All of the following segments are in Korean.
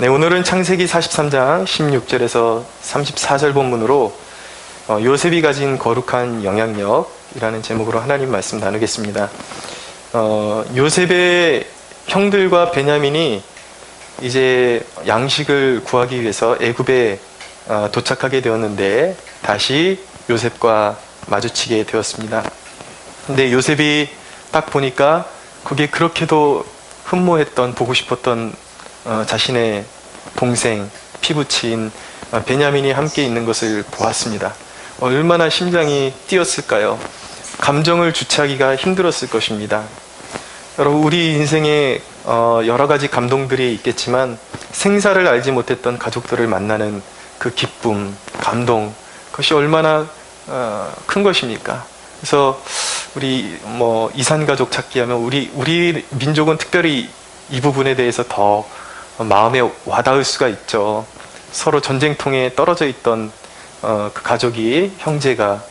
네, 오늘은 창세기 43장 16절에서 34절 본문으로 요셉이 가진 거룩한 영향력이라는 제목으로 하나님 말씀 나누겠습니다. 요셉의 형들과 베냐민이 이제 양식을 구하기 위해서 애굽에 도착하게 되었는데 다시 요셉과 마주치게 되었습니다. 근데 요셉이 딱 보니까 그게 그렇게도 흠모했던, 보고 싶었던 자신의 동생, 피부치인 베냐민이 함께 있는 것을 보았습니다. 얼마나 심장이 뛰었을까요? 감정을 주체하기가 힘들었을 것입니다. 여러분, 우리 인생에 여러 가지 감동들이 있겠지만 생사를 알지 못했던 가족들을 만나는 그 기쁨, 감동, 그것이 얼마나 큰 것입니까? 그래서 우리 이산가족 찾기 하면 우리 민족은 특별히 이 부분에 대해서 더 마음에 와닿을 수가 있죠. 서로 전쟁통에 떨어져 있던 그 가족이, 형제가,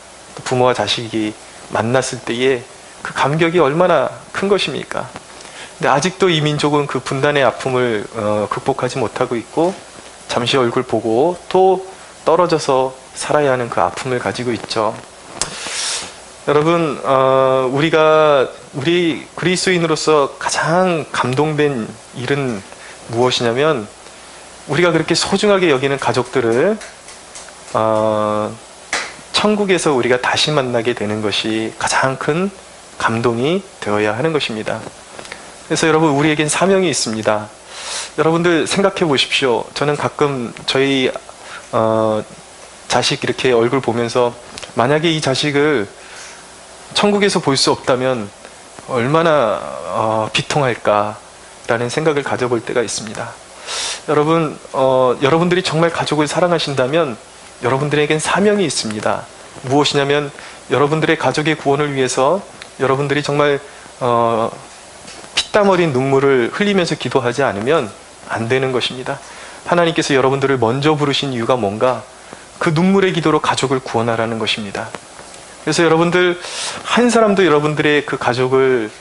부모와 자식이 만났을 때의 그 감격이 얼마나 큰 것입니까? 근데 아직도 이 민족은 그 분단의 아픔을 극복하지 못하고 있고 잠시 얼굴 보고 또 떨어져서 살아야 하는 그 아픔을 가지고 있죠. 여러분, 우리 그리스도인으로서 가장 감동된 일은 무엇이냐면, 우리가 그렇게 소중하게 여기는 가족들을 천국에서 우리가 다시 만나게 되는 것이 가장 큰 감동이 되어야 하는 것입니다. 그래서 여러분, 우리에겐 사명이 있습니다. 여러분들 생각해 보십시오. 저는 가끔 저희 자식 이렇게 얼굴 보면서 만약에 이 자식을 천국에서 볼 수 없다면 얼마나 비통할까라는 생각을 가져볼 때가 있습니다. 여러분, 여러분들이 정말 가족을 사랑하신다면 여러분들에겐 사명이 있습니다. 무엇이냐면, 여러분들의 가족의 구원을 위해서 여러분들이 정말 피땀 어린 눈물을 흘리면서 기도하지 않으면 안 되는 것입니다. 하나님께서 여러분들을 먼저 부르신 이유가 뭔가? 그 눈물의 기도로 가족을 구원하라는 것입니다. 그래서 여러분들, 한 사람도 여러분들의 그 가족을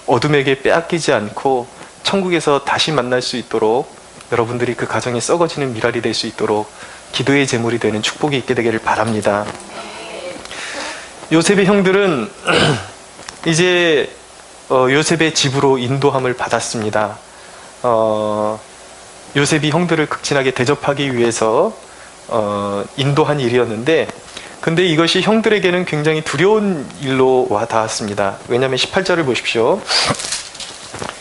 어둠에게 빼앗기지 않고 천국에서 다시 만날 수 있도록, 여러분들이 그 가정이 썩어지는 미랄이 될 수 있도록 기도의 제물이 되는 축복이 있게 되기를 바랍니다. 요셉의 형들은 이제 요셉의 집으로 인도함을 받았습니다. 요셉이 형들을 극진하게 대접하기 위해서 인도한 일이었는데, 근데 이것이 형들에게는 굉장히 두려운 일로 와 닿았습니다. 왜냐하면 18절을 보십시오.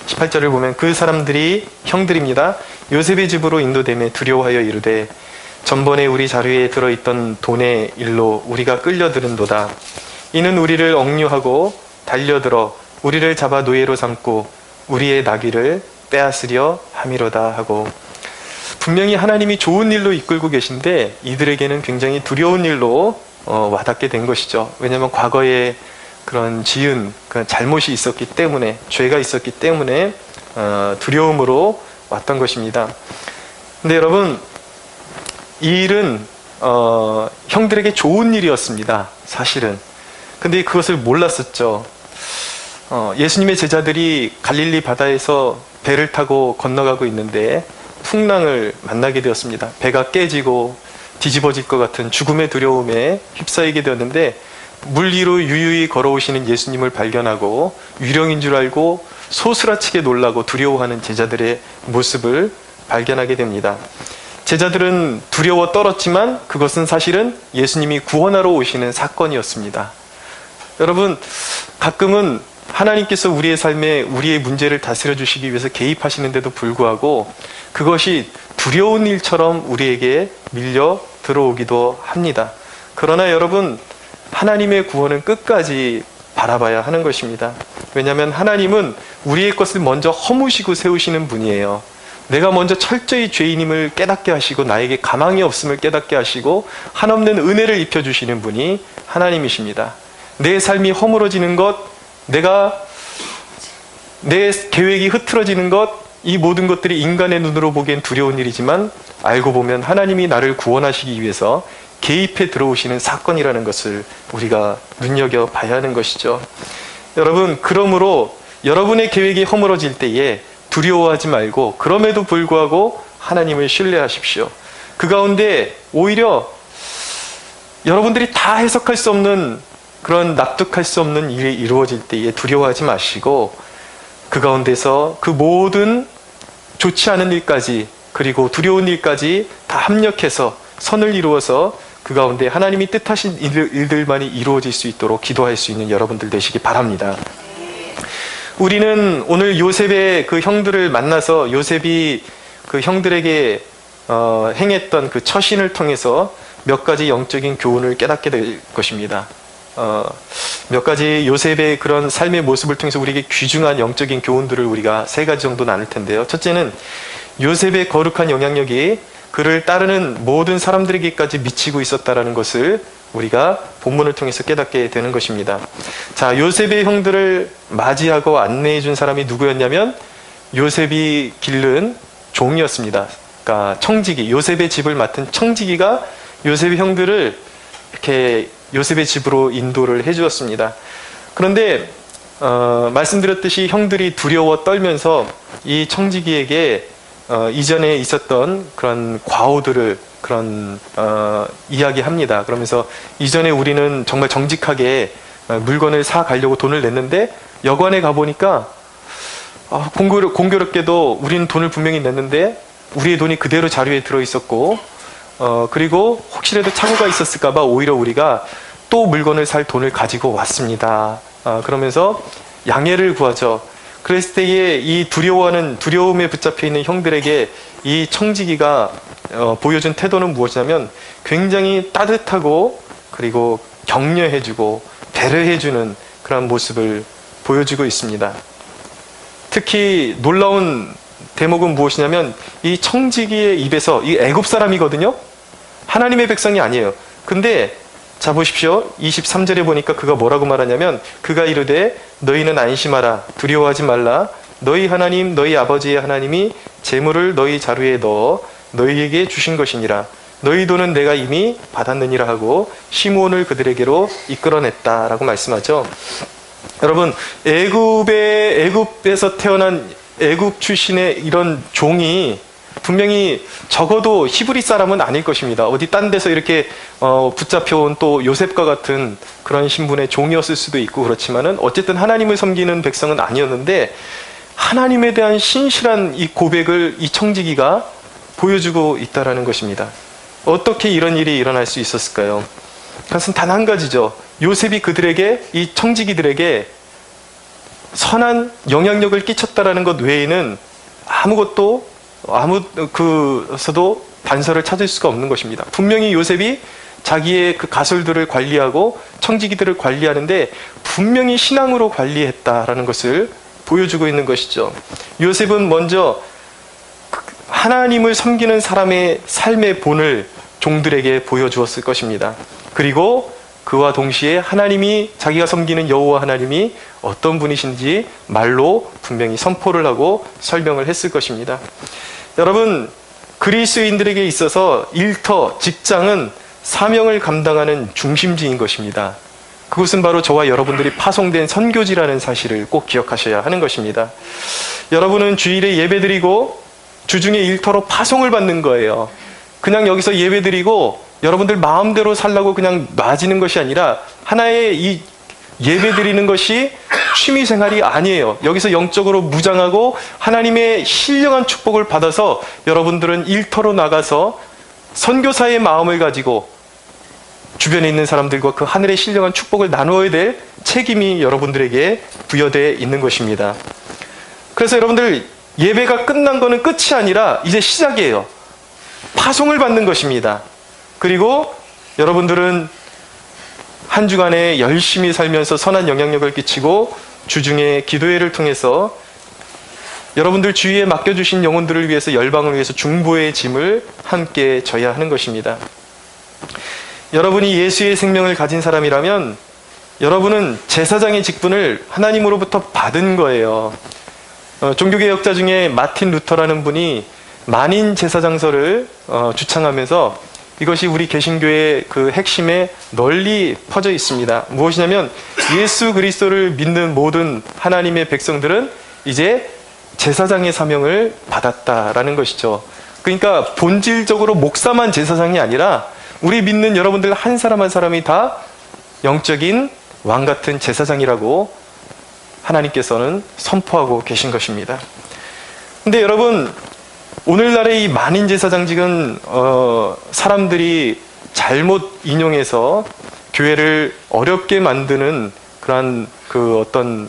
18절을 보면 그 사람들이, 형들입니다, 요셉의 집으로 인도됨에 두려워하여 이르되 전번에 우리 자루에 들어있던 돈의 일로 우리가 끌려들은도다. 이는 우리를 억류하고 달려들어 우리를 잡아 노예로 삼고 우리의 나귀를 빼앗으려 함이로다 하고, 분명히 하나님이 좋은 일로 이끌고 계신데 이들에게는 굉장히 두려운 일로 와닿게 된 것이죠. 왜냐하면 과거에 그런 그런 잘못이 있었기 때문에, 죄가 있었기 때문에 두려움으로 왔던 것입니다. 근데 여러분, 이 일은 형들에게 좋은 일이었습니다, 사실은. 근데 그것을 몰랐었죠. 예수님의 제자들이 갈릴리 바다에서 배를 타고 건너가고 있는데 풍랑을 만나게 되었습니다. 배가 깨지고 뒤집어질 것 같은 죽음의 두려움에 휩싸이게 되었는데, 물 위로 유유히 걸어오시는 예수님을 발견하고 유령인 줄 알고 소스라치게 놀라고 두려워하는 제자들의 모습을 발견하게 됩니다. 제자들은 두려워 떨었지만 그것은 사실은 예수님이 구원하러 오시는 사건이었습니다. 여러분, 가끔은 하나님께서 우리의 삶에 우리의 문제를 다스려 주시기 위해서 개입하시는데도 불구하고 그것이 두려운 일처럼 우리에게 밀려 들어오기도 합니다. 그러나 여러분, 하나님의 구원은 끝까지 바라봐야 하는 것입니다. 왜냐하면 하나님은 우리의 것을 먼저 허무시고 세우시는 분이에요. 내가 먼저 철저히 죄인임을 깨닫게 하시고 나에게 가망이 없음을 깨닫게 하시고 한없는 은혜를 입혀주시는 분이 하나님이십니다. 내 삶이 허물어지는 것, 내 계획이 흐트러지는 것, 이 모든 것들이 인간의 눈으로 보기엔 두려운 일이지만 알고 보면 하나님이 나를 구원하시기 위해서 개입해 들어오시는 사건이라는 것을 우리가 눈여겨봐야 하는 것이죠. 여러분, 그러므로 여러분의 계획이 허물어질 때에 두려워하지 말고 그럼에도 불구하고 하나님을 신뢰하십시오. 그 가운데 오히려 여러분들이 다 해석할 수 없는 그런 납득할 수 없는 일이 이루어질 때에 두려워하지 마시고 그 가운데서 그 모든 좋지 않은 일까지 그리고 두려운 일까지 다 합력해서 선을 이루어서 그 가운데 하나님이 뜻하신 일들만이 이루어질 수 있도록 기도할 수 있는 여러분들 되시기 바랍니다. 우리는 오늘 요셉의 그 형들을 만나서 요셉이 그 형들에게 행했던 그 처신을 통해서 몇 가지 영적인 교훈을 깨닫게 될 것입니다. 몇 가지 요셉의 그런 삶의 모습을 통해서 우리에게 귀중한 영적인 교훈들을 우리가 세 가지 정도 나눌 텐데요. 첫째는 요셉의 거룩한 영향력이 그를 따르는 모든 사람들에게까지 미치고 있었다라는 것을 우리가 본문을 통해서 깨닫게 되는 것입니다. 자, 요셉의 형들을 맞이하고 안내해 준 사람이 누구였냐면 요셉이 기른 종이었습니다. 그러니까 청지기, 요셉의 집을 맡은 청지기가 요셉의 형들을 이렇게 요셉의 집으로 인도를 해 주었습니다. 그런데 말씀드렸듯이 형들이 두려워 떨면서 이 청지기에게 이전에 있었던 그런 과오들을 이야기합니다. 그러면서 이전에 우리는 정말 정직하게 물건을 사 가려고 돈을 냈는데 여관에 가보니까 공교롭게도 우리는 돈을 분명히 냈는데 우리의 돈이 그대로 자료에 들어있었고 그리고 혹시라도 착오가 있었을까봐 오히려 우리가 또 물건을 살 돈을 가지고 왔습니다. 그러면서 양해를 구하죠. 그랬을 때에 이 두려움에 붙잡혀 있는 형들에게 이 청지기가 보여준 태도는 무엇이냐면 굉장히 따뜻하고 그리고 격려해주고 배려해주는 그런 모습을 보여주고 있습니다. 특히 놀라운 대목은 무엇이냐면 이 청지기의 입에서 이 애굽 사람이거든요. 하나님의 백성이 아니에요. 근데 자 보십시오. 23절에 보니까 그가 뭐라고 말하냐면 그가 이르되 너희는 안심하라 두려워하지 말라 너희 하나님 너희 아버지의 하나님이 재물을 너희 자루에 넣어 너희에게 주신 것이니라 너희 돈은 내가 이미 받았느니라 하고 시므온을 그들에게로 이끌어냈다라고 말씀하죠. 여러분 애굽에서 태어난 애굽 출신의 이런 종이 분명히 적어도 히브리 사람은 아닐 것입니다. 어디 딴 데서 이렇게 붙잡혀온 또 요셉과 같은 그런 신분의 종이었을 수도 있고 그렇지만은 어쨌든 하나님을 섬기는 백성은 아니었는데 하나님에 대한 신실한 이 고백을 이 청지기가 보여주고 있다라는 것입니다. 어떻게 이런 일이 일어날 수 있었을까요? 그것은 단 한 가지죠. 요셉이 그들에게 이 청지기들에게 선한 영향력을 끼쳤다라는 것 외에는 그서도 단서를 찾을 수가 없는 것입니다. 분명히 요셉이 자기의 그 가솔들을 관리하고 청지기들을 관리하는데 분명히 신앙으로 관리했다라는 것을 보여주고 있는 것이죠. 요셉은 먼저 하나님을 섬기는 사람의 삶의 본을 종들에게 보여주었을 것입니다. 그리고 그와 동시에 하나님이 자기가 섬기는 여호와 하나님이 어떤 분이신지 말로 분명히 선포를 하고 설명을 했을 것입니다. 여러분 그리스도인들에게 있어서 일터, 직장은 사명을 감당하는 중심지인 것입니다. 그것은 바로 저와 여러분들이 파송된 선교지라는 사실을 꼭 기억하셔야 하는 것입니다. 여러분은 주일에 예배드리고 주중에 일터로 파송을 받는 거예요. 그냥 여기서 예배드리고 여러분들 마음대로 살라고 그냥 놔지는 것이 아니라 하나의 이 예배드리는 것이 취미생활이 아니에요. 여기서 영적으로 무장하고 하나님의 신령한 축복을 받아서 여러분들은 일터로 나가서 선교사의 마음을 가지고 주변에 있는 사람들과 그 하늘의 신령한 축복을 나누어야 될 책임이 여러분들에게 부여되어 있는 것입니다. 그래서 여러분들 예배가 끝난 거는 끝이 아니라 이제 시작이에요. 파송을 받는 것입니다. 그리고 여러분들은 한 주간에 열심히 살면서 선한 영향력을 끼치고 주중에 기도회를 통해서 여러분들 주위에 맡겨주신 영혼들을 위해서 열방을 위해서 중보의 짐을 함께 져야 하는 것입니다. 여러분이 예수의 생명을 가진 사람이라면 여러분은 제사장의 직분을 하나님으로부터 받은 거예요. 종교개혁자 중에 마틴 루터라는 분이 만인 제사장서를 주창하면서 이것이 우리 개신교의 그 핵심에 널리 퍼져 있습니다. 무엇이냐면 예수 그리스도를 믿는 모든 하나님의 백성들은 이제 제사장의 사명을 받았다라는 것이죠. 그러니까 본질적으로 목사만 제사장이 아니라 우리 믿는 여러분들 한 사람 한 사람이 다 영적인 왕 같은 제사장이라고 하나님께서는 선포하고 계신 것입니다. 근데 여러분, 오늘날의 이 만인 제사장직은 사람들이 잘못 인용해서 교회를 어렵게 만드는 그러한 그 어떤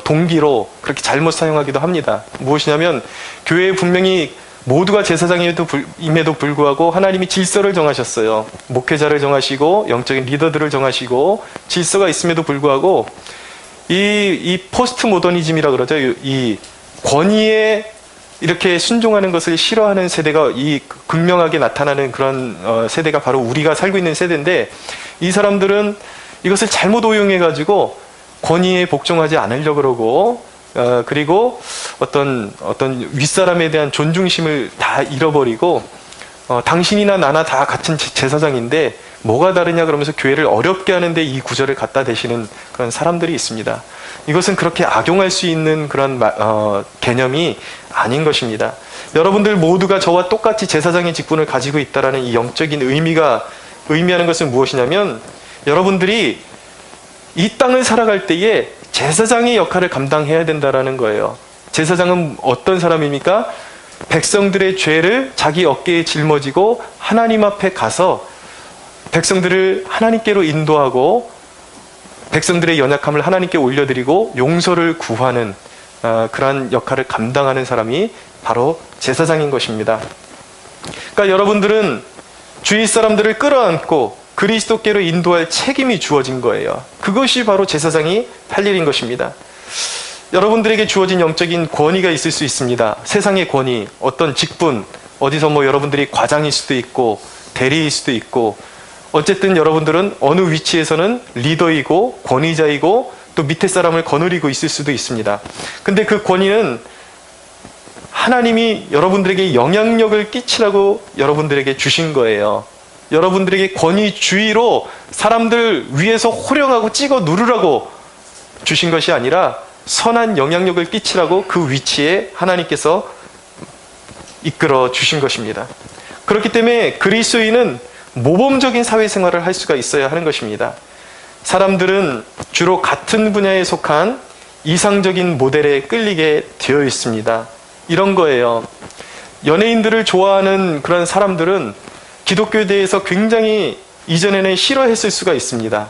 동기로 그렇게 잘못 사용하기도 합니다. 무엇이냐면 교회에 분명히 모두가 제사장임에도 불구하고 하나님이 질서를 정하셨어요. 목회자를 정하시고 영적인 리더들을 정하시고 질서가 있음에도 불구하고 이 포스트 모더니즘이라 그러죠. 이 권위에 이렇게 순종하는 것을 싫어하는 세대가 이 극명하게 나타나는 그런 세대가 바로 우리가 살고 있는 세대인데, 이 사람들은 이것을 잘못 오용해가지고 권위에 복종하지 않으려고 그러고 그리고 어떤 윗사람에 대한 존중심을 다 잃어버리고 당신이나 나나 다 같은 제사장인데 뭐가 다르냐 그러면서 교회를 어렵게 하는데 이 구절을 갖다 대시는 그런 사람들이 있습니다. 이것은 그렇게 악용할 수 있는 그런 개념이 아닌 것입니다. 여러분들 모두가 저와 똑같이 제사장의 직분을 가지고 있다는 이 영적인 의미하는 것은 무엇이냐면, 여러분들이 이 땅을 살아갈 때에 제사장의 역할을 감당해야 된다는 거예요. 제사장은 어떤 사람입니까? 백성들의 죄를 자기 어깨에 짊어지고 하나님 앞에 가서 백성들을 하나님께로 인도하고 백성들의 연약함을 하나님께 올려드리고 용서를 구하는 그러한 역할을 감당하는 사람이 바로 제사장인 것입니다. 그러니까 여러분들은 주위 사람들을 끌어안고 그리스도께로 인도할 책임이 주어진 거예요. 그것이 바로 제사장이 할 일인 것입니다. 여러분들에게 주어진 영적인 권위가 있을 수 있습니다. 세상의 권위, 어떤 직분, 어디서 여러분들이 과장일 수도 있고 대리일 수도 있고, 어쨌든 여러분들은 어느 위치에서는 리더이고 권위자이고 또 밑에 사람을 거느리고 있을 수도 있습니다. 근데 그 권위는 하나님이 여러분들에게 영향력을 끼치라고 여러분들에게 주신 거예요. 여러분들에게 권위주의로 사람들 위에서 호령하고 찍어 누르라고 주신 것이 아니라 선한 영향력을 끼치라고 그 위치에 하나님께서 이끌어 주신 것입니다. 그렇기 때문에 그리스도인은 모범적인 사회생활을 할 수가 있어야 하는 것입니다. 사람들은 주로 같은 분야에 속한 이상적인 모델에 끌리게 되어 있습니다. 이런 거예요. 연예인들을 좋아하는 그런 사람들은 기독교에 대해서 굉장히 이전에는 싫어했을 수가 있습니다.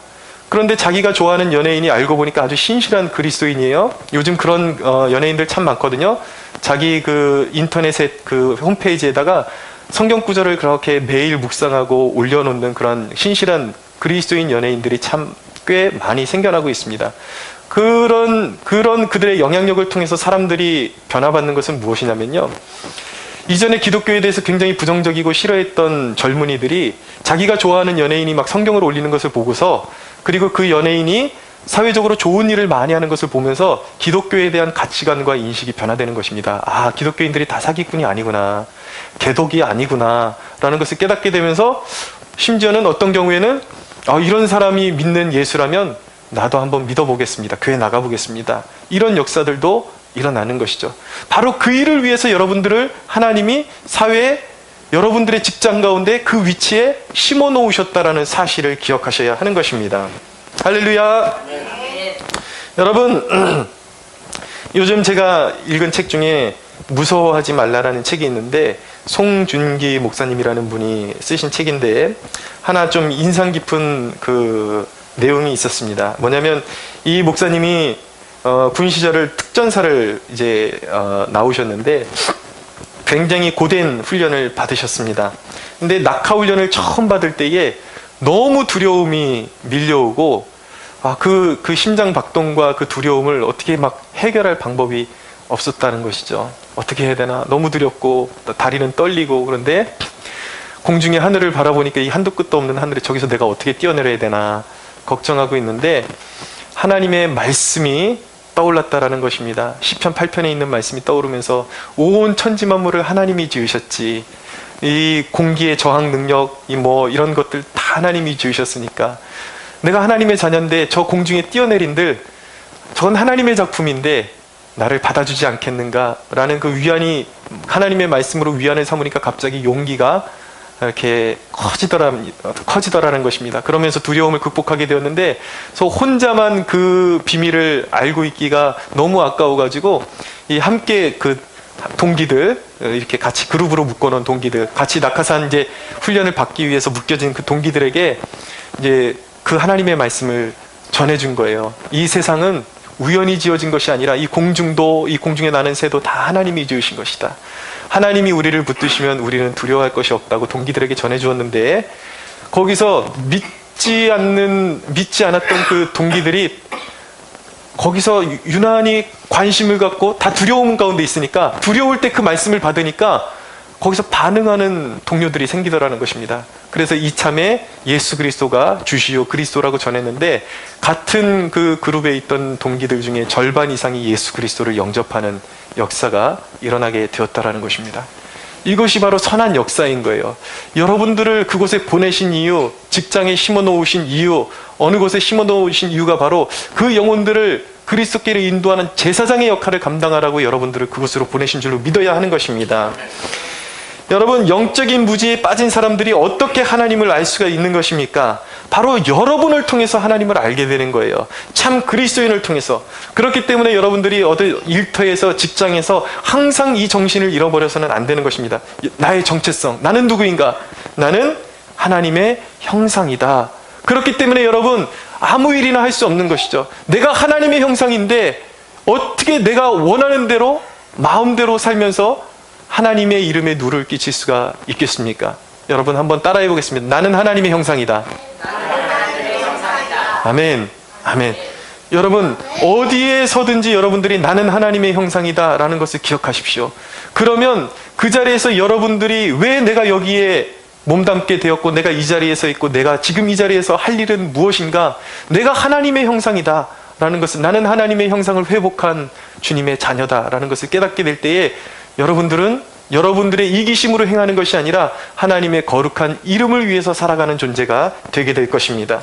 그런데 자기가 좋아하는 연예인이 알고 보니까 아주 신실한 그리스도인이에요. 요즘 그런 연예인들 참 많거든요. 자기 그 인터넷의 그 홈페이지에다가 성경 구절을 그렇게 매일 묵상하고 올려놓는 그런 신실한 그리스도인 연예인들이 참 꽤 많이 생겨나고 있습니다. 그런 그들의 영향력을 통해서 사람들이 변화받는 것은 무엇이냐면요, 이전에 기독교에 대해서 굉장히 부정적이고 싫어했던 젊은이들이 자기가 좋아하는 연예인이 막 성경을 올리는 것을 보고서, 그리고 그 연예인이 사회적으로 좋은 일을 많이 하는 것을 보면서 기독교에 대한 가치관과 인식이 변화되는 것입니다. 아, 기독교인들이 다 사기꾼이 아니구나, 개독이 아니구나 라는 것을 깨닫게 되면서, 심지어는 어떤 경우에는 이런 사람이 믿는 예수라면 나도 한번 믿어보겠습니다, 교회 나가보겠습니다, 이런 역사들도 일어나는 것이죠. 바로 그 일을 위해서 여러분들을 하나님이 사회에, 여러분들의 직장 가운데 그 위치에 심어 놓으셨다라는 사실을 기억하셔야 하는 것입니다. 할렐루야. 네. 여러분, 요즘 제가 읽은 책 중에 무서워하지 말라라는 책이 있는데, 송준기 목사님이라는 분이 쓰신 책인데 하나 좀 인상 깊은 그 내용이 있었습니다. 뭐냐면, 이 목사님이 군 시절을 특전사를 이제 나오셨는데 굉장히 고된 훈련을 받으셨습니다. 근데 낙하 훈련을 처음 받을 때에 너무 두려움이 밀려오고, 그 심장 박동과 그 두려움을 어떻게 막 해결할 방법이 없었다는 것이죠. 어떻게 해야 되나, 너무 두렵고 다리는 떨리고. 그런데 공중의 하늘을 바라보니까 이 한도 끝도 없는 하늘에 저기서 내가 어떻게 뛰어내려야 되나 걱정하고 있는데 하나님의 말씀이 떠올랐다라는 것입니다. 시편 8편에 있는 말씀이 떠오르면서, 온 천지 만물을 하나님이 지으셨지, 이 공기의 저항 능력, 이런 것들 다 하나님이 지으셨으니까 내가 하나님의 자녀인데 저 공중에 뛰어내린들 저건 하나님의 작품인데 나를 받아주지 않겠는가라는 그 위안이, 하나님의 말씀으로 위안을 삼으니까 갑자기 용기가 이렇게 커지더라는 것입니다. 그러면서 두려움을 극복하게 되었는데, 그래서 혼자만 그 비밀을 알고 있기가 너무 아까워가지고 이 함께 그 동기들, 이렇게 같이 그룹으로 묶어놓은 동기들, 같이 낙하산 이제 훈련을 받기 위해서 묶여진 그 동기들에게 이제 그 하나님의 말씀을 전해준 거예요. 이 세상은 우연히 지어진 것이 아니라 이 공중도, 이 공중에 나는 새도 다 하나님이 지으신 것이다. 하나님이 우리를 붙드시면 우리는 두려워할 것이 없다고 동기들에게 전해주었는데, 거기서 믿지 않았던 그 동기들이 거기서 유난히 관심을 갖고 다 두려움 가운데 있으니까, 두려울 때 그 말씀을 받으니까 거기서 반응하는 동료들이 생기더라는 것입니다. 그래서 이참에 예수 그리스도가 주시오 그리스도라고 전했는데, 같은 그 그룹에 있던 동기들 중에 절반 이상이 예수 그리스도를 영접하는 역사가 일어나게 되었다라는 것입니다. 이것이 바로 선한 역사인 거예요. 여러분들을 그곳에 보내신 이유, 직장에 심어 놓으신 이유, 어느 곳에 심어 놓으신 이유가 바로 그 영혼들을 그리스도께로 인도하는 제사장의 역할을 감당하라고 여러분들을 그곳으로 보내신 줄로 믿어야 하는 것입니다. 여러분, 영적인 무지에 빠진 사람들이 어떻게 하나님을 알 수가 있는 것입니까? 바로 여러분을 통해서 하나님을 알게 되는 거예요. 참 그리스도인을 통해서. 그렇기 때문에 여러분들이 어디 일터에서, 직장에서 항상 이 정신을 잃어버려서는 안 되는 것입니다. 나의 정체성, 나는 누구인가? 나는 하나님의 형상이다. 그렇기 때문에 여러분, 아무 일이나 할 수 없는 것이죠. 내가 하나님의 형상인데 어떻게 내가 원하는 대로 마음대로 살면서 하나님의 이름에 누를 끼칠 수가 있겠습니까? 여러분 한번 따라해 보겠습니다. 나는 하나님의 형상이다. 아멘. 아멘. 여러분, 어디에서든지 여러분들이 나는 하나님의 형상이다 라는 것을 기억하십시오. 그러면 그 자리에서 여러분들이 왜 내가 여기에 몸담게 되었고, 내가 이 자리에 서 있고, 내가 지금 이 자리에서 할 일은 무엇인가? 내가 하나님의 형상이다 라는 것을, 나는 하나님의 형상을 회복한 주님의 자녀다 라는 것을 깨닫게 될 때에, 여러분들은 여러분들의 이기심으로 행하는 것이 아니라 하나님의 거룩한 이름을 위해서 살아가는 존재가 되게 될 것입니다.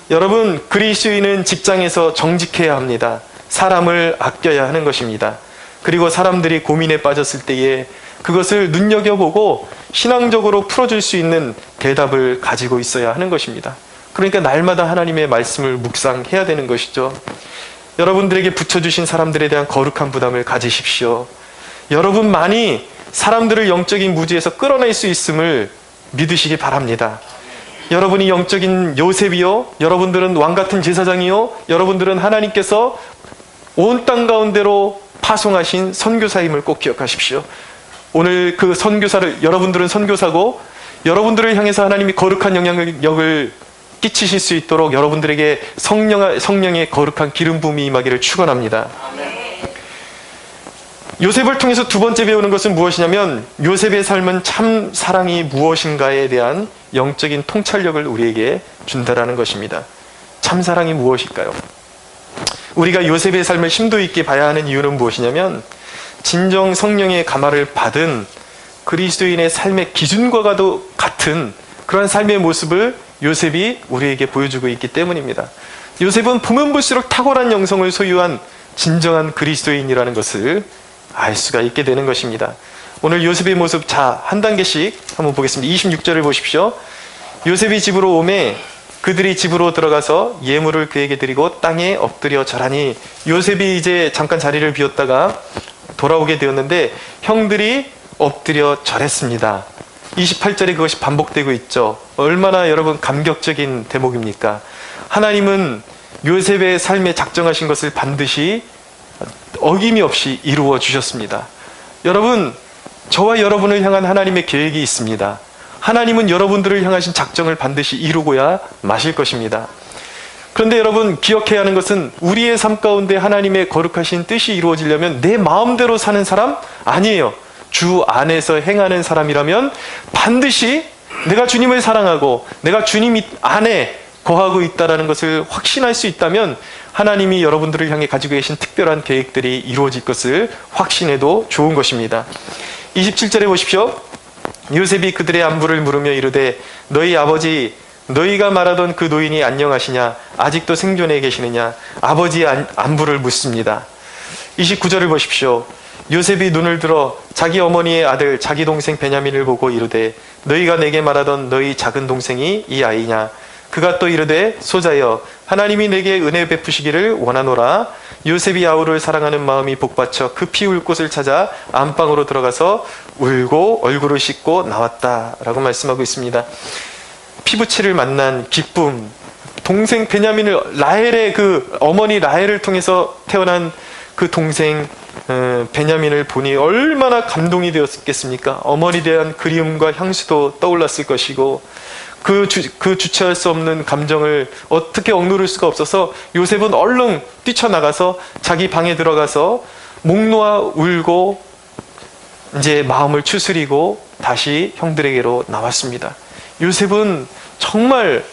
여러분, 그리스도인은 직장에서 정직해야 합니다. 사람을 아껴야 하는 것입니다. 그리고 사람들이 고민에 빠졌을 때에 그것을 눈여겨보고 신앙적으로 풀어줄 수 있는 대답을 가지고 있어야 하는 것입니다. 그러니까 날마다 하나님의 말씀을 묵상해야 되는 것이죠. 여러분들에게 붙여주신 사람들에 대한 거룩한 부담을 가지십시오. 여러분만이 사람들을 영적인 무지에서 끌어낼 수 있음을 믿으시기 바랍니다. 여러분이 영적인 요셉이요, 여러분들은 왕같은 제사장이요, 여러분들은 하나님께서 온 땅 가운데로 파송하신 선교사임을 꼭 기억하십시오. 오늘 그 선교사를, 여러분들은 선교사고 여러분들을 향해서 하나님이 거룩한 영향력을 끼치실 수 있도록 여러분들에게 성령의 거룩한 기름 부음이 임하기를 축원합니다. 요셉을 통해서 두 번째 배우는 것은 무엇이냐면, 요셉의 삶은 참 사랑이 무엇인가에 대한 영적인 통찰력을 우리에게 준다라는 것입니다. 참 사랑이 무엇일까요? 우리가 요셉의 삶을 심도 있게 봐야 하는 이유는 무엇이냐면, 진정 성령의 감화를 받은 그리스도인의 삶의 기준과도 같은 그런 삶의 모습을 요셉이 우리에게 보여주고 있기 때문입니다. 요셉은 보면 볼수록 탁월한 영성을 소유한 진정한 그리스도인이라는 것을 알 수가 있게 되는 것입니다. 오늘 요셉의 모습, 자, 한 단계씩 한번 보겠습니다. 26절을 보십시오. 요셉이 집으로 오매 그들이 집으로 들어가서 예물을 그에게 드리고 땅에 엎드려 절하니, 요셉이 이제 잠깐 자리를 비웠다가 돌아오게 되었는데 형들이 엎드려 절했습니다. 28절에 그것이 반복되고 있죠. 얼마나 여러분 감격적인 대목입니까? 하나님은 요셉의 삶에 작정하신 것을 반드시 어김이 없이 이루어 주셨습니다. 여러분, 저와 여러분을 향한 하나님의 계획이 있습니다. 하나님은 여러분들을 향하신 작정을 반드시 이루고야 마실 것입니다. 그런데 여러분, 기억해야 하는 것은 우리의 삶 가운데 하나님의 거룩하신 뜻이 이루어지려면 내 마음대로 사는 사람 아니에요. 주 안에서 행하는 사람이라면 반드시 내가 주님을 사랑하고 내가 주님 안에 거하고 있다는 것을 확신할 수 있다면 하나님이 여러분들을 향해 가지고 계신 특별한 계획들이 이루어질 것을 확신해도 좋은 것입니다. 27절에 보십시오. 요셉이 그들의 안부를 물으며 이르되 너희 아버지, 너희가 말하던 그 노인이 안녕하시냐? 아직도 생존해 계시느냐? 아버지의 안부를 묻습니다. 29절을 보십시오. 요셉이 눈을 들어 자기 어머니의 아들 자기 동생 베냐민을 보고 이르되 너희가 내게 말하던 너희 작은 동생이 이 아이냐. 그가 또 이르되 소자여 하나님이 내게 은혜 베푸시기를 원하노라. 요셉이 아우를 사랑하는 마음이 복받쳐 급히 울 곳을 찾아 안방으로 들어가서 울고 얼굴을 씻고 나왔다 라고 말씀하고 있습니다. 피부치를 만난 기쁨, 동생 베냐민을 라헬의 그 어머니 라헬을 통해서 태어난 그 동생 베냐민을 보니 얼마나 감동이 되었겠습니까? 어머니에 대한 그리움과 향수도 떠올랐을 것이고 그 주체할 수 없는 감정을 어떻게 억누를 수가 없어서 요셉은 얼른 뛰쳐나가서 자기 방에 들어가서 목 놓아 울고 이제 마음을 추스리고 다시 형들에게로 나왔습니다. 요셉은 정말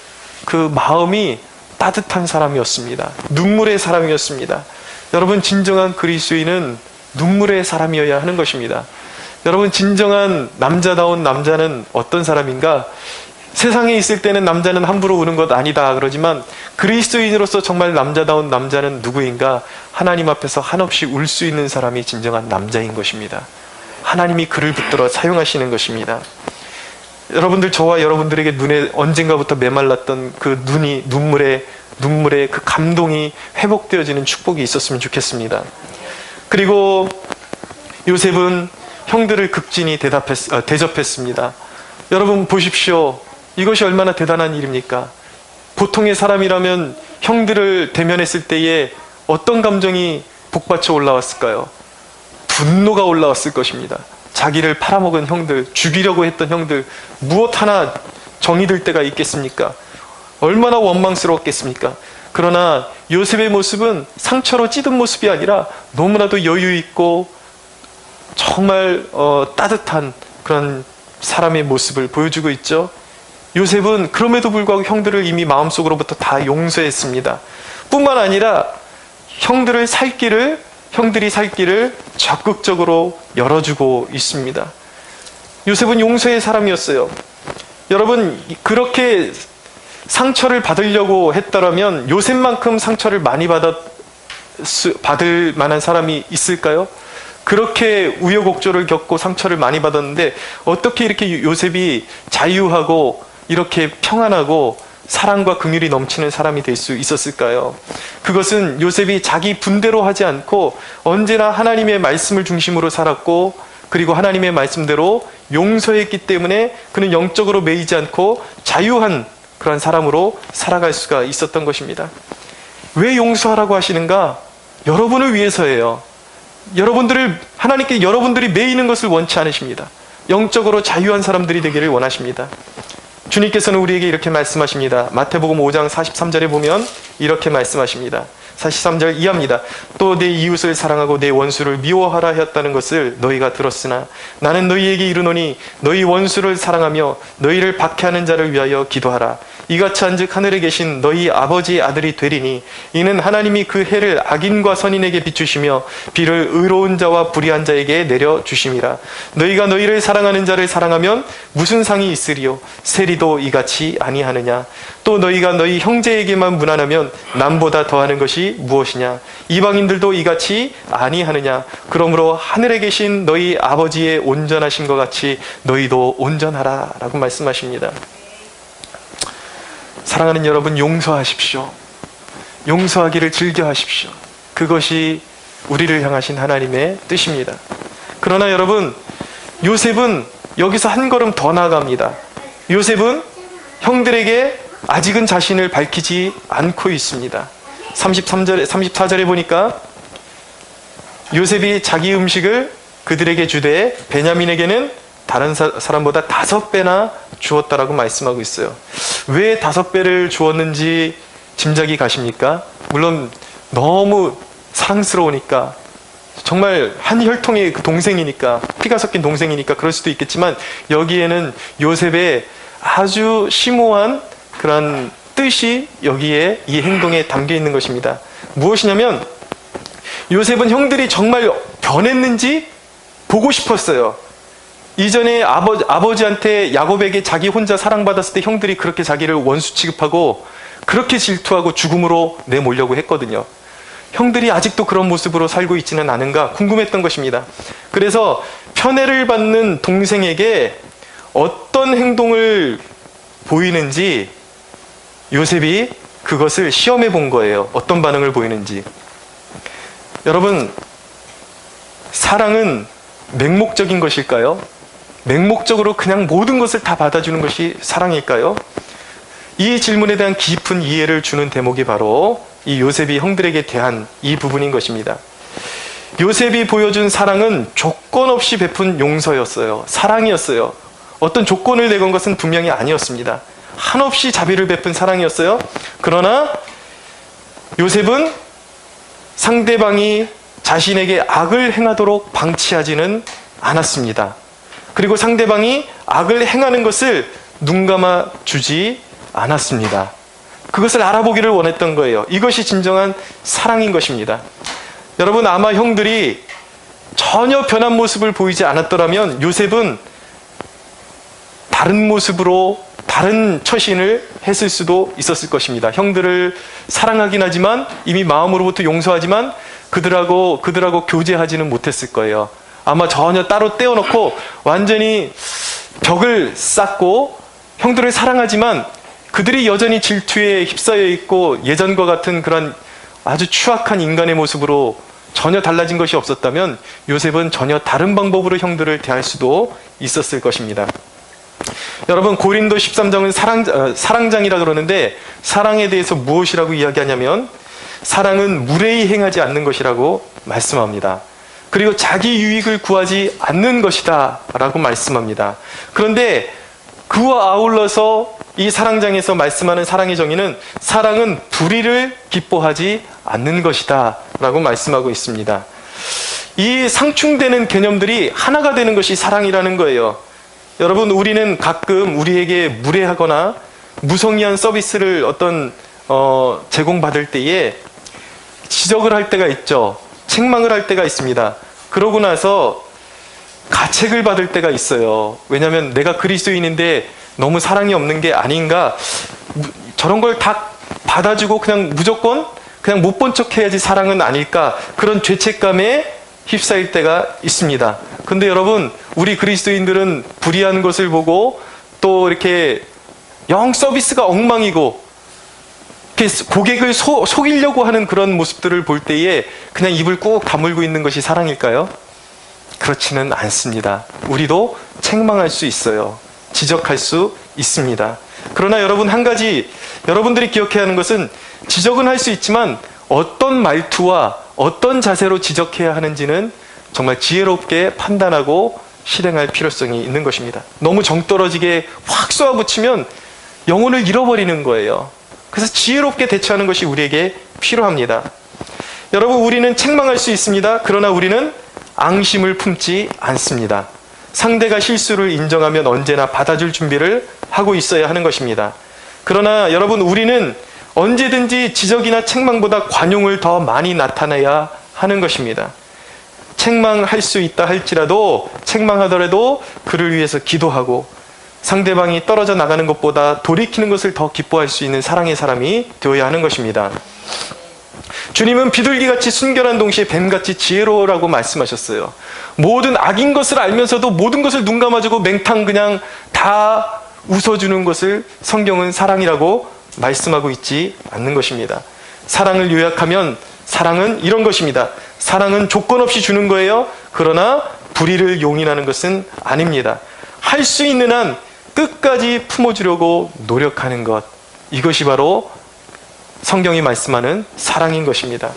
그 마음이 따뜻한 사람이었습니다. 눈물의 사람이었습니다. 여러분, 진정한 그리스도인은 눈물의 사람이어야 하는 것입니다. 여러분, 진정한 남자다운 남자는 어떤 사람인가? 세상에 있을 때는 남자는 함부로 우는 것 아니다 그러지만 그리스도인으로서 정말 남자다운 남자는 누구인가? 하나님 앞에서 한없이 울 수 있는 사람이 진정한 남자인 것입니다. 하나님이 그를 붙들어 사용하시는 것입니다. 여러분들, 저와 여러분들에게 눈에 언젠가부터 메말랐던 그 눈물의 그 감동이 회복되어지는 축복이 있었으면 좋겠습니다. 그리고 요셉은 형들을 극진히 대접했습니다. 여러분 보십시오. 이것이 얼마나 대단한 일입니까? 보통의 사람이라면 형들을 대면했을 때에 어떤 감정이 복받쳐 올라왔을까요? 분노가 올라왔을 것입니다. 자기를 팔아먹은 형들, 죽이려고 했던 형들, 무엇 하나 정이 들 때가 있겠습니까? 얼마나 원망스러웠겠습니까? 그러나 요셉의 모습은 상처로 찌든 모습이 아니라 너무나도 여유 있고 정말 따뜻한 그런 사람의 모습을 보여주고 있죠. 요셉은 그럼에도 불구하고 형들을 이미 마음속으로부터 다 용서했습니다. 뿐만 아니라 형들이 살 길을 적극적으로 열어주고 있습니다. 요셉은 용서의 사람이었어요. 여러분, 그렇게 상처를 받으려고 했더라면 요셉만큼 상처를 많이 받을 만한 사람이 있을까요? 그렇게 우여곡절을 겪고 상처를 많이 받았는데 어떻게 이렇게 요셉이 자유하고 이렇게 평안하고 사랑과 긍휼이 넘치는 사람이 될 수 있었을까요? 그것은 요셉이 자기 분대로 하지 않고 언제나 하나님의 말씀을 중심으로 살았고 그리고 하나님의 말씀대로 용서했기 때문에 그는 영적으로 매이지 않고 자유한 그런 사람으로 살아갈 수가 있었던 것입니다. 왜 용서하라고 하시는가? 여러분을 위해서예요. 하나님께 여러분들이 매이는 것을 원치 않으십니다. 영적으로 자유한 사람들이 되기를 원하십니다. 주님께서는 우리에게 이렇게 말씀하십니다. 마태복음 5장 43절에 보면 이렇게 말씀하십니다. 43절 이하입니다. 또 내 이웃을 사랑하고 내 원수를 미워하라 하였다는 것을 너희가 들었으나 나는 너희에게 이르노니 너희 원수를 사랑하며 너희를 박해하는 자를 위하여 기도하라. 이같이 한즉 하늘에 계신 너희 아버지의 아들이 되리니 이는 하나님이 그 해를 악인과 선인에게 비추시며 비를 의로운 자와 불의한 자에게 내려주심이라. 너희가 너희를 사랑하는 자를 사랑하면 무슨 상이 있으리요? 세리도 이같이 아니하느냐? 또 너희가 너희 형제에게만 무난하면 남보다 더하는 것이 무엇이냐? 이방인들도 이같이 아니하느냐? 그러므로 하늘에 계신 너희 아버지의 온전하심과 같이 너희도 온전하라 라고 말씀하십니다. 사랑하는 여러분, 용서하십시오. 용서하기를 즐겨하십시오. 그것이 우리를 향하신 하나님의 뜻입니다. 그러나 여러분, 요셉은 여기서 한 걸음 더 나아갑니다. 요셉은 형들에게 아직은 자신을 밝히지 않고 있습니다. 34절에 보니까 요셉이 자기 음식을 그들에게 주되 베냐민에게는 다른 사람보다 5배나 주었다라고 말씀하고 있어요. 왜 5배를 주었는지 짐작이 가십니까? 물론 너무 사랑스러우니까, 정말 한 혈통의 그 동생이니까, 피가 섞인 동생이니까 그럴 수도 있겠지만 여기에는 요셉의 아주 심오한 그런 뜻이 여기에 이 행동에 담겨 있는 것입니다. 무엇이냐면 요셉은 형들이 정말 변했는지 보고 싶었어요. 이전에 아버지한테 야곱에게 자기 혼자 사랑받았을 때 형들이 그렇게 자기를 원수 취급하고 그렇게 질투하고 죽음으로 내몰려고 했거든요. 형들이 아직도 그런 모습으로 살고 있지는 않은가 궁금했던 것입니다. 그래서 편애를 받는 동생에게 어떤 행동을 보이는지 요셉이 그것을 시험해 본 거예요. 어떤 반응을 보이는지. 여러분, 사랑은 맹목적인 것일까요? 맹목적으로 그냥 모든 것을 다 받아주는 것이 사랑일까요? 이 질문에 대한 깊은 이해를 주는 대목이 바로 이 요셉이 형들에게 대한 이 부분인 것입니다. 요셉이 보여준 사랑은 조건 없이 베푼 용서였어요. 사랑이었어요. 어떤 조건을 내건 것은 분명히 아니었습니다. 한없이 자비를 베푼 사랑이었어요. 그러나 요셉은 상대방이 자신에게 악을 행하도록 방치하지는 않았습니다. 그리고 상대방이 악을 행하는 것을 눈감아 주지 않았습니다. 그것을 알아보기를 원했던 거예요. 이것이 진정한 사랑인 것입니다. 여러분, 아마 형들이 전혀 변한 모습을 보이지 않았더라면 요셉은 다른 모습으로 다른 처신을 했을 수도 있었을 것입니다. 형들을 사랑하긴 하지만 이미 마음으로부터 용서하지만 그들하고 교제하지는 못했을 거예요. 아마 전혀 따로 떼어놓고 완전히 벽을 쌓고 형들을 사랑하지만 그들이 여전히 질투에 휩싸여 있고 예전과 같은 그런 아주 추악한 인간의 모습으로 전혀 달라진 것이 없었다면 요셉은 전혀 다른 방법으로 형들을 대할 수도 있었을 것입니다. 여러분, 고린도 13장은 사랑장이라 그러는데 사랑에 대해서 무엇이라고 이야기하냐면 사랑은 무례히 행하지 않는 것이라고 말씀합니다. 그리고 자기 유익을 구하지 않는 것이다 라고 말씀합니다. 그런데 그와 아울러서 이 사랑장에서 말씀하는 사랑의 정의는 사랑은 불의를 기뻐하지 않는 것이다 라고 말씀하고 있습니다. 이 상충되는 개념들이 하나가 되는 것이 사랑이라는 거예요. 여러분, 우리는 가끔 우리에게 무례하거나 무성의한 서비스를 제공받을 때에 지적을 할 때가 있죠. 책망을 할 때가 있습니다. 그러고 나서 가책을 받을 때가 있어요. 왜냐하면 내가 그리스도인인데 너무 사랑이 없는 게 아닌가, 저런 걸 다 받아주고 그냥 무조건 그냥 못 본 척 해야지 사랑은 아닐까, 그런 죄책감에 휩싸일 때가 있습니다. 근데 여러분, 우리 그리스도인들은 불의한 것을 보고 또 이렇게 영 서비스가 엉망이고 이렇게 고객을 속이려고 하는 그런 모습들을 볼 때에 그냥 입을 꾹 다물고 있는 것이 사랑일까요? 그렇지는 않습니다. 우리도 책망할 수 있어요. 지적할 수 있습니다. 그러나 여러분, 한 가지 여러분들이 기억해야 하는 것은 지적은 할 수 있지만 어떤 말투와 어떤 자세로 지적해야 하는지는 정말 지혜롭게 판단하고 실행할 필요성이 있는 것입니다. 너무 정떨어지게 확 쏘아붙이면 영혼을 잃어버리는 거예요. 그래서 지혜롭게 대처하는 것이 우리에게 필요합니다. 여러분, 우리는 책망할 수 있습니다. 그러나 우리는 앙심을 품지 않습니다. 상대가 실수를 인정하면 언제나 받아줄 준비를 하고 있어야 하는 것입니다. 그러나 여러분, 우리는 언제든지 지적이나 책망보다 관용을 더 많이 나타내야 하는 것입니다. 책망할 수 있다 할지라도, 책망하더라도 그를 위해서 기도하고 상대방이 떨어져 나가는 것보다 돌이키는 것을 더 기뻐할 수 있는 사랑의 사람이 되어야 하는 것입니다. 주님은 비둘기같이 순결한 동시에 뱀같이 지혜로우라고 말씀하셨어요. 모든 악인 것을 알면서도 모든 것을 눈 감아주고 맹탕 그냥 다 웃어주는 것을 성경은 사랑이라고 말씀하고 있지 않는 것입니다. 사랑을 요약하면 사랑은 이런 것입니다. 사랑은 조건 없이 주는 거예요. 그러나 불의를 용인하는 것은 아닙니다. 할 수 있는 한 끝까지 품어주려고 노력하는 것, 이것이 바로 성경이 말씀하는 사랑인 것입니다.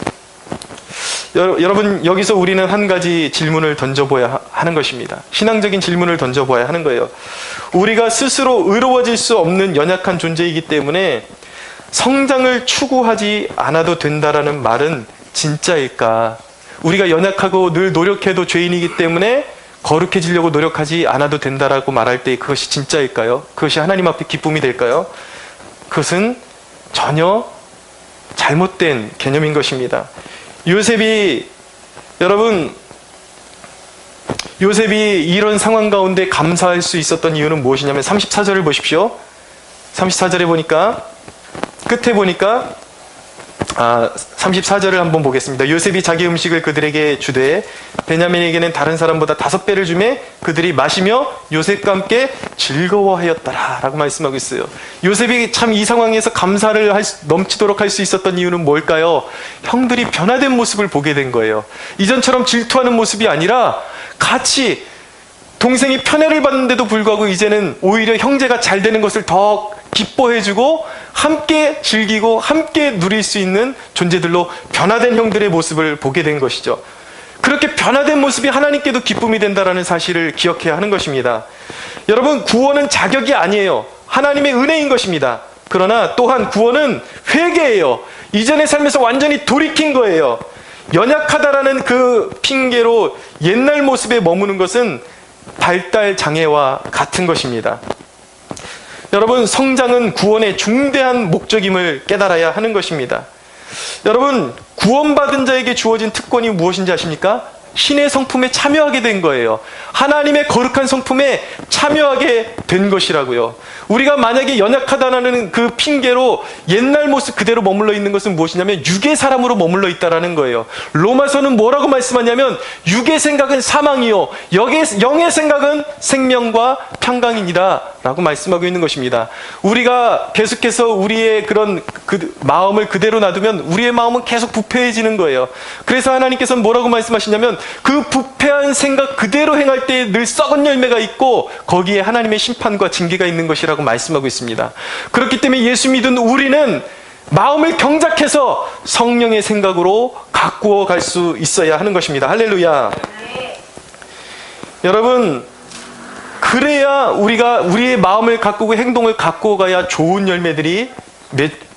여러분, 여기서 우리는 한 가지 질문을 던져보아야 하는 것입니다. 신앙적인 질문을 던져보아야 하는 거예요. 우리가 스스로 의로워질 수 없는 연약한 존재이기 때문에 성장을 추구하지 않아도 된다라는 말은 진짜일까? 우리가 연약하고 늘 노력해도 죄인이기 때문에 거룩해지려고 노력하지 않아도 된다라고 말할 때 그것이 진짜일까요? 그것이 하나님 앞에 기쁨이 될까요? 그것은 전혀 잘못된 개념인 것입니다. 요셉이 이런 상황 가운데 감사할 수 있었던 이유는 무엇이냐면 34절을 보십시오. 34절에 보니까, 끝에 보니까 34절을 한번 보겠습니다. 요셉이 자기 음식을 그들에게 주되 베냐민에게는 다른 사람보다 5배를 주매 그들이 마시며 요셉과 함께 즐거워하였더라 라고 말씀하고 있어요. 요셉이 참 이 상황에서 감사를 넘치도록 할 수 있었던 이유는 뭘까요? 형들이 변화된 모습을 보게 된 거예요. 이전처럼 질투하는 모습이 아니라 같이 동생이 편애를 받는데도 불구하고 이제는 오히려 형제가 잘 되는 것을 더 기뻐해주고 함께 즐기고 함께 누릴 수 있는 존재들로 변화된 형들의 모습을 보게 된 것이죠. 그렇게 변화된 모습이 하나님께도 기쁨이 된다는 사실을 기억해야 하는 것입니다. 여러분, 구원은 자격이 아니에요. 하나님의 은혜인 것입니다. 그러나 또한 구원은 회개예요. 이전의 삶에서 완전히 돌이킨 거예요. 연약하다라는 그 핑계로 옛날 모습에 머무는 것은 발달 장애와 같은 것입니다. 여러분, 성장은 구원의 중대한 목적임을 깨달아야 하는 것입니다. 여러분, 구원받은 자에게 주어진 특권이 무엇인지 아십니까? 신의 성품에 참여하게 된 거예요. 하나님의 거룩한 성품에 참여하게 된 것이라고요. 우리가 만약에 연약하다는 그 핑계로 옛날 모습 그대로 머물러 있는 것은 무엇이냐면 육의 사람으로 머물러 있다라는 거예요. 로마서는 뭐라고 말씀하냐면 육의 생각은 사망이요 영의 생각은 생명과 평강이니라 라고 말씀하고 있는 것입니다. 우리가 계속해서 우리의 그런 마음을 그대로 놔두면 우리의 마음은 계속 부패해지는 거예요. 그래서 하나님께서는 뭐라고 말씀하시냐면 그 부패한 생각 그대로 행할 때 늘 썩은 열매가 있고 거기에 하나님의 심판과 징계가 있는 것이라고 말씀하고 있습니다. 그렇기 때문에 예수 믿은 우리는 마음을 경작해서 성령의 생각으로 가꾸어 갈 수 있어야 하는 것입니다. 할렐루야. 여러분, 그래야 우리가 우리의 마음을 가꾸고 행동을 가꾸어 가야 좋은 열매들이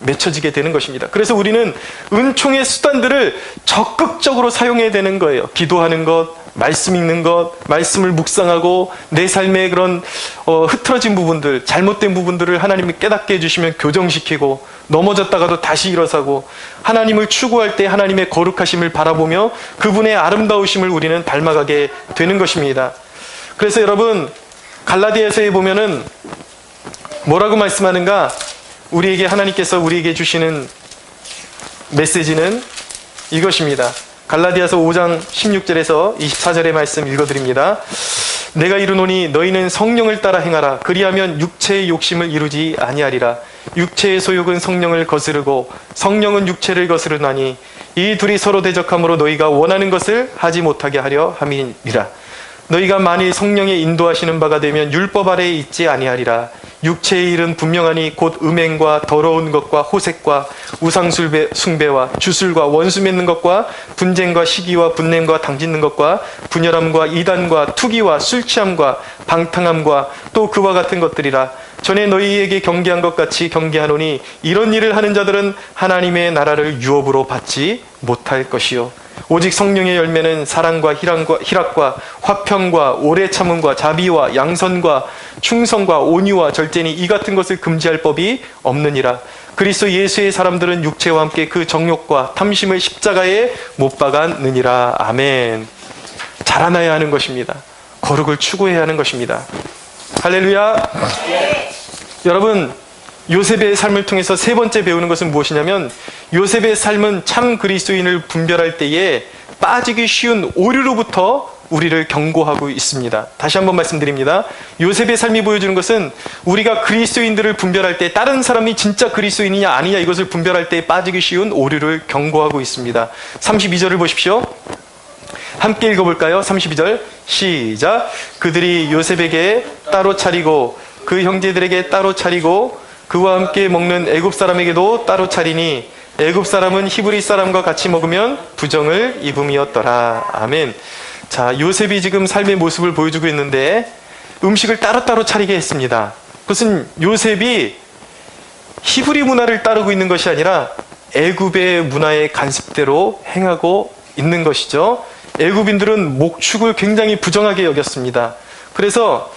맺혀지게 되는 것입니다. 그래서 우리는 은총의 수단들을 적극적으로 사용해야 되는 거예요. 기도하는 것, 말씀 읽는 것, 말씀을 묵상하고 내 삶의 그런 흐트러진 부분들, 잘못된 부분들을 하나님이 깨닫게 해주시면 교정시키고 넘어졌다가도 다시 일어서고 하나님을 추구할 때 하나님의 거룩하심을 바라보며 그분의 아름다우심을 우리는 닮아가게 되는 것입니다. 그래서 여러분, 갈라디아서에 보면은 뭐라고 말씀하는가? 우리에게 하나님께서 우리에게 주시는 메시지는 이것입니다. 갈라디아서 5장 16절에서 24절의 말씀 읽어드립니다. 내가 이르노니 너희는 성령을 따라 행하라. 그리하면 육체의 욕심을 이루지 아니하리라. 육체의 소욕은 성령을 거스르고 성령은 육체를 거스르나니 이 둘이 서로 대적함으로 너희가 원하는 것을 하지 못하게 하려 함이니라. 너희가 만일 성령의 인도하시는 바가 되면 율법 아래에 있지 아니하리라. 육체의 일은 분명하니 곧 음행과 더러운 것과 호색과 우상숭배와 주술과 원수 맺는 것과 분쟁과 시기와 분냄과 당짓는 것과 분열함과 이단과 투기와 술취함과 방탕함과 또 그와 같은 것들이라. 전에 너희에게 경계한 것 같이 경계하노니 이런 일을 하는 자들은 하나님의 나라를 유업으로 받지 못할 것이요 오직 성령의 열매는 사랑과 희락과 화평과 오래 참음과 자비와 양선과 충성과 온유와 절제니 이 같은 것을 금지할 법이 없느니라. 그리스도 예수의 사람들은 육체와 함께 그 정욕과 탐심을 십자가에 못 박았느니라. 아멘. 자라나야 하는 것입니다. 거룩을 추구해야 하는 것입니다. 할렐루야. 네. 여러분, 요셉의 삶을 통해서 세 번째 배우는 것은 무엇이냐면 요셉의 삶은 참 그리스도인을 분별할 때에 빠지기 쉬운 오류로부터 우리를 경고하고 있습니다. 다시 한번 말씀드립니다. 요셉의 삶이 보여주는 것은 우리가 그리스도인들을 분별할 때 다른 사람이 진짜 그리스도인이냐 아니냐 이것을 분별할 때 빠지기 쉬운 오류를 경고하고 있습니다. 32절을 보십시오. 함께 읽어볼까요? 32절 시작. 그들이 요셉에게 따로 차리고 그 형제들에게 따로 차리고 그와 함께 먹는 애굽 사람에게도 따로 차리니 애굽 사람은 히브리 사람과 같이 먹으면 부정을 입음이었더라. 아멘. 자, 요셉이 지금 삶의 모습을 보여주고 있는데 음식을 따로따로 차리게 했습니다. 그것은 요셉이 히브리 문화를 따르고 있는 것이 아니라 애굽의 문화의 간습대로 행하고 있는 것이죠. 애굽인들은 목축을 굉장히 부정하게 여겼습니다. 그래서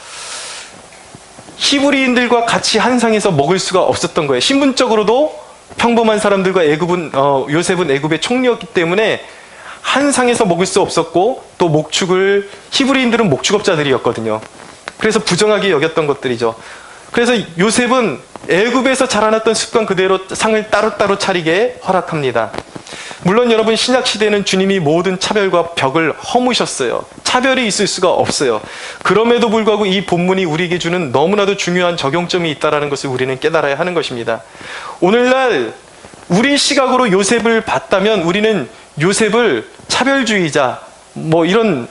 히브리인들과 같이 한 상에서 먹을 수가 없었던 거예요. 신분적으로도 평범한 사람들과 요셉은 애굽의 총리였기 때문에 한 상에서 먹을 수 없었고 또 목축을 히브리인들은 목축업자들이었거든요. 그래서 부정하게 여겼던 것들이죠. 그래서 요셉은 애굽에서 자라났던 습관 그대로 상을 따로따로 차리게 허락합니다. 물론 여러분, 신약시대는 주님이 모든 차별과 벽을 허무셨어요. 차별이 있을 수가 없어요. 그럼에도 불구하고 이 본문이 우리에게 주는 너무나도 중요한 적용점이 있다는 것을 우리는 깨달아야 하는 것입니다. 오늘날 우리 시각으로 요셉을 봤다면 우리는 요셉을 차별주의자, 이런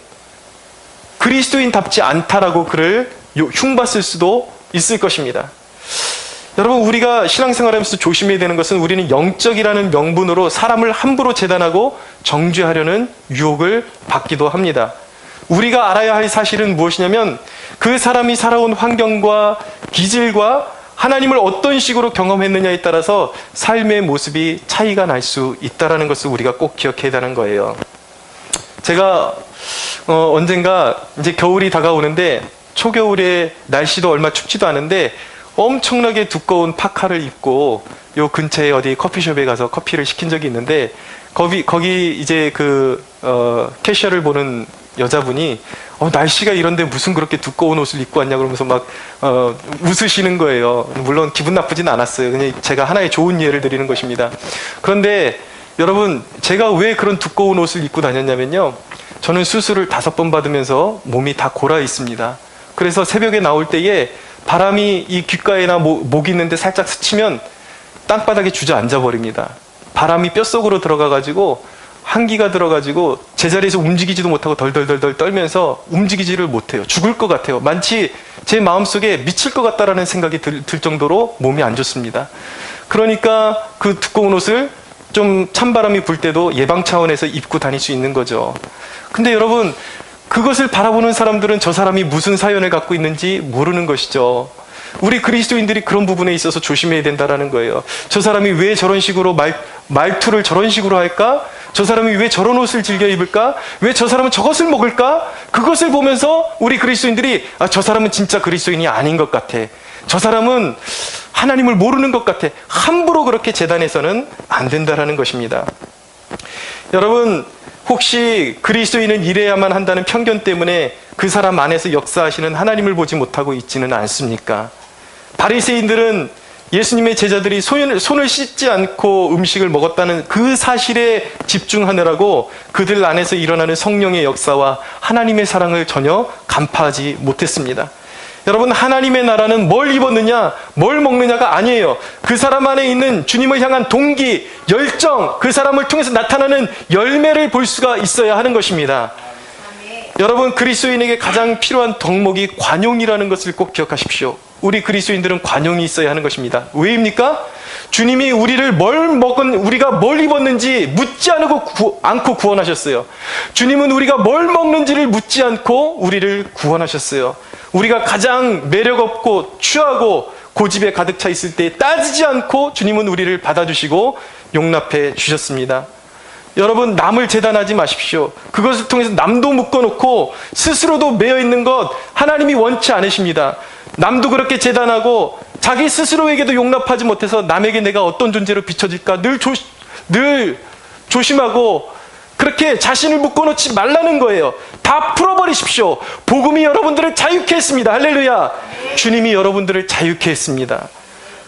그리스도인답지 않다라고 그를 흉봤을 수도 있을 것입니다. 여러분, 우리가 신앙생활하면서 조심해야 되는 것은 우리는 영적이라는 명분으로 사람을 함부로 재단하고 정죄하려는 유혹을 받기도 합니다. 우리가 알아야 할 사실은 무엇이냐면 그 사람이 살아온 환경과 기질과 하나님을 어떤 식으로 경험했느냐에 따라서 삶의 모습이 차이가 날 수 있다는 것을 우리가 꼭 기억해야 하는 거예요. 제가 언젠가 이제 겨울이 다가오는데, 초겨울에 날씨도 얼마 춥지도 않은데 엄청나게 두꺼운 파카를 입고 요 근처에 어디 커피숍에 가서 커피를 시킨 적이 있는데, 거기 이제 캐셔를 보는 여자분이 날씨가 이런데 무슨 그렇게 두꺼운 옷을 입고 왔냐 그러면서 막 웃으시는 거예요. 물론 기분 나쁘진 않았어요. 그냥 제가 하나의 좋은 예를 드리는 것입니다. 그런데 여러분, 제가 왜 그런 두꺼운 옷을 입고 다녔냐면요, 저는 수술을 5번 받으면서 몸이 다 골아 있습니다. 그래서 새벽에 나올 때에 바람이 이 귓가에나 목 있는데 살짝 스치면 땅바닥에 주저앉아 버립니다. 바람이 뼛속으로 들어가가지고 한기가 들어가지고 제자리에서 움직이지도 못하고 덜덜덜덜 떨면서 움직이지를 못해요. 죽을 것 같아요. 마치 제 마음속에 미칠 것 같다라는 생각이 들 정도로 몸이 안 좋습니다. 그러니까 그 두꺼운 옷을 좀 찬바람이 불 때도 예방 차원에서 입고 다닐 수 있는 거죠. 근데 여러분, 그것을 바라보는 사람들은 저 사람이 무슨 사연을 갖고 있는지 모르는 것이죠. 우리 그리스도인들이 그런 부분에 있어서 조심해야 된다는 거예요. 저 사람이 왜 저런 식으로 말투를 저런 식으로 할까? 저 사람이 왜 저런 옷을 즐겨 입을까? 왜 저 사람은 저것을 먹을까? 그것을 보면서 우리 그리스도인들이 저 사람은 진짜 그리스도인이 아닌 것 같아. 저 사람은 하나님을 모르는 것 같아. 함부로 그렇게 재단해서는 안 된다는 것입니다. 여러분, 혹시 그리스도인은 이래야만 한다는 편견 때문에 그 사람 안에서 역사하시는 하나님을 보지 못하고 있지는 않습니까? 바리새인들은 예수님의 제자들이 손을 씻지 않고 음식을 먹었다는 그 사실에 집중하느라고 그들 안에서 일어나는 성령의 역사와 하나님의 사랑을 전혀 간파하지 못했습니다. 여러분, 하나님의 나라는 뭘 입었느냐, 뭘 먹느냐가 아니에요. 그 사람 안에 있는 주님을 향한 동기, 열정, 그 사람을 통해서 나타나는 열매를 볼 수가 있어야 하는 것입니다. 여러분, 그리스도인에게 가장 필요한 덕목이 관용이라는 것을 꼭 기억하십시오. 우리 그리스도인들은 관용이 있어야 하는 것입니다. 왜입니까? 주님이 우리가 뭘 입었는지 묻지 않고 구원하셨어요. 주님은 우리가 뭘 먹는지를 묻지 않고 우리를 구원하셨어요. 우리가 가장 매력없고 추하고 고집에 가득 차 있을 때 따지지 않고 주님은 우리를 받아주시고 용납해 주셨습니다. 여러분, 남을 재단하지 마십시오. 그것을 통해서 남도 묶어놓고 스스로도 매여있는 것 하나님이 원치 않으십니다. 남도 그렇게 재단하고 자기 스스로에게도 용납하지 못해서 남에게 내가 어떤 존재로 비춰질까 늘 조심하고 그렇게 자신을 묶어놓지 말라는 거예요. 다 풀어버리십시오. 복음이 여러분들을 자유케 했습니다. 할렐루야. 주님이 여러분들을 자유케 했습니다.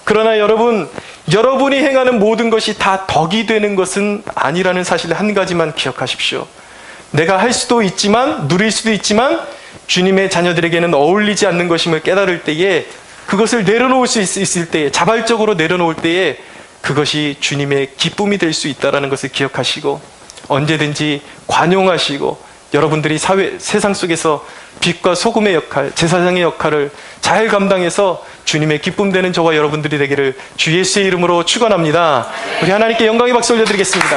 그러나 여러분이 행하는 모든 것이 다 덕이 되는 것은 아니라는 사실 한 가지만 기억하십시오. 내가 할 수도 있지만, 누릴 수도 있지만 주님의 자녀들에게는 어울리지 않는 것임을 깨달을 때에, 그것을 내려놓을 수 있을 때에, 자발적으로 내려놓을 때에 그것이 주님의 기쁨이 될 수 있다는 것을 기억하시고 언제든지 관용하시고 여러분들이 세상 속에서 빛과 소금의 역할, 제사장의 역할을 잘 감당해서 주님의 기쁨 되는 저와 여러분들이 되기를 주 예수의 이름으로 축원합니다. 우리 하나님께 영광의 박수 올려드리겠습니다.